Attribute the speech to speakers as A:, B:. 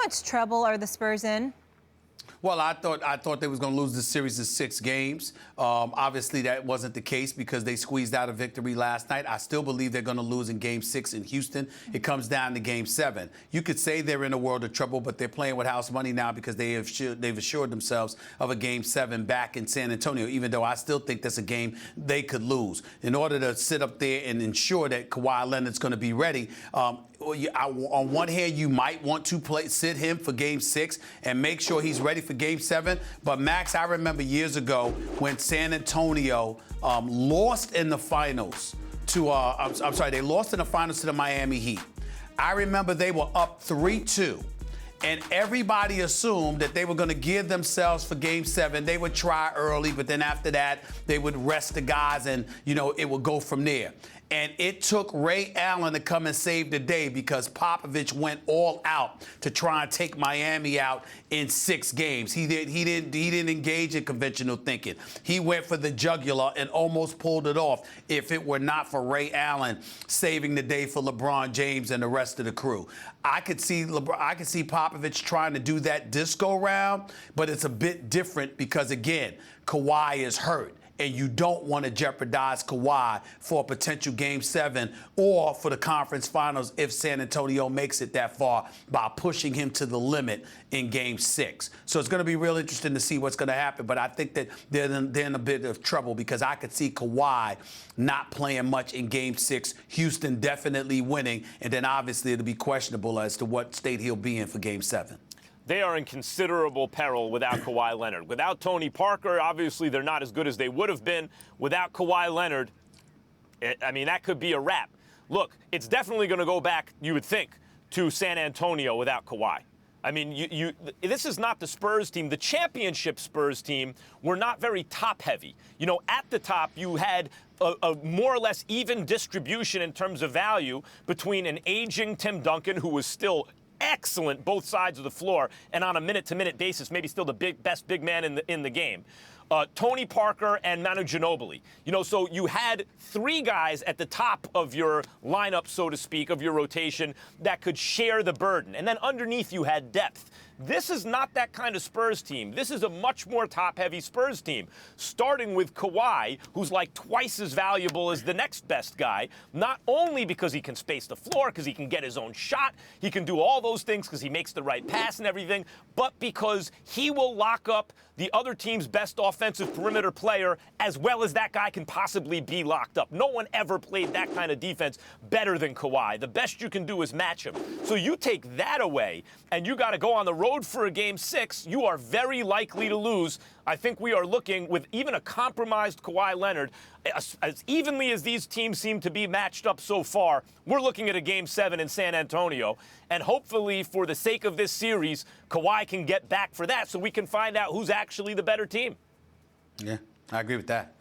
A: much trouble are the Spurs in?
B: Well, I thought they was going to lose the series in 6 games. Obviously, that wasn't the case because they squeezed out a victory last night. I still believe they're going to lose in Game 6 in Houston. It comes down to Game 7. You could say they're in a world of trouble, but they're playing with house money now because they've assured themselves of a Game 7 back in San Antonio, even though I still think that's a game they could lose. In order to sit up there and ensure that Kawhi Leonard's going to be ready, on one hand, you might want to sit him for Game 6 and make sure he's ready for Game 7. But, Max, I remember years ago when San Antonio lost in the finals to they lost in the finals to the Miami Heat. I remember they were up 3-2. And everybody assumed that they were going to give themselves for Game 7. They would try early, but then after that, they would rest the guys and, it would go from there. And it took Ray Allen to come and save the day because Popovich went all out to try and take Miami out in 6 games. He didn't engage in conventional thinking. He went for the jugular and almost pulled it off if it were not for Ray Allen saving the day for LeBron James and the rest of the crew. I could see Popovich trying to do that this go round, but it's a bit different because, again, Kawhi is hurt. And you don't want to jeopardize Kawhi for a potential Game 7 or for the conference finals if San Antonio makes it that far by pushing him to the limit in Game 6. So it's going to be real interesting to see what's going to happen. But I think that they're in a bit of trouble because I could see Kawhi not playing much in Game 6, Houston definitely winning, and then obviously it'll be questionable as to what state he'll be in for Game 7.
C: They are in considerable peril without Kawhi Leonard. Without Tony Parker, obviously they're not as good as they would have been. Without Kawhi Leonard, that could be a wrap. Look, it's definitely going to go back, you would think, to San Antonio without Kawhi. This is not the Spurs team. The championship Spurs team were not very top-heavy. At the top, you had a more or less even distribution in terms of value between an aging Tim Duncan, who was still excellent both sides of the floor and on a minute-to-minute basis, maybe still the best big man in the game. Tony Parker and Manu Ginobili. So you had 3 guys at the top of your lineup, so to speak, of your rotation that could share the burden. And then underneath you had depth. This is not that kind of Spurs team. This is a much more top-heavy Spurs team, starting with Kawhi, who's like twice as valuable as the next best guy, not only because he can space the floor, because he can get his own shot, he can do all those things because he makes the right pass and everything, but because he will lock up the other team's best offensive perimeter player as well as that guy can possibly be locked up. No one ever played that kind of defense better than Kawhi. The best you can do is match him. So you take that away, and you got to go on the road for a Game 6, you are very likely to lose. I think we are looking, with even a compromised Kawhi Leonard, as evenly as these teams seem to be matched up so far, we're looking at a Game 7 in San Antonio. And hopefully, for the sake of this series, Kawhi can get back for that so we can find out who's actually the better team.
B: Yeah, I agree with that.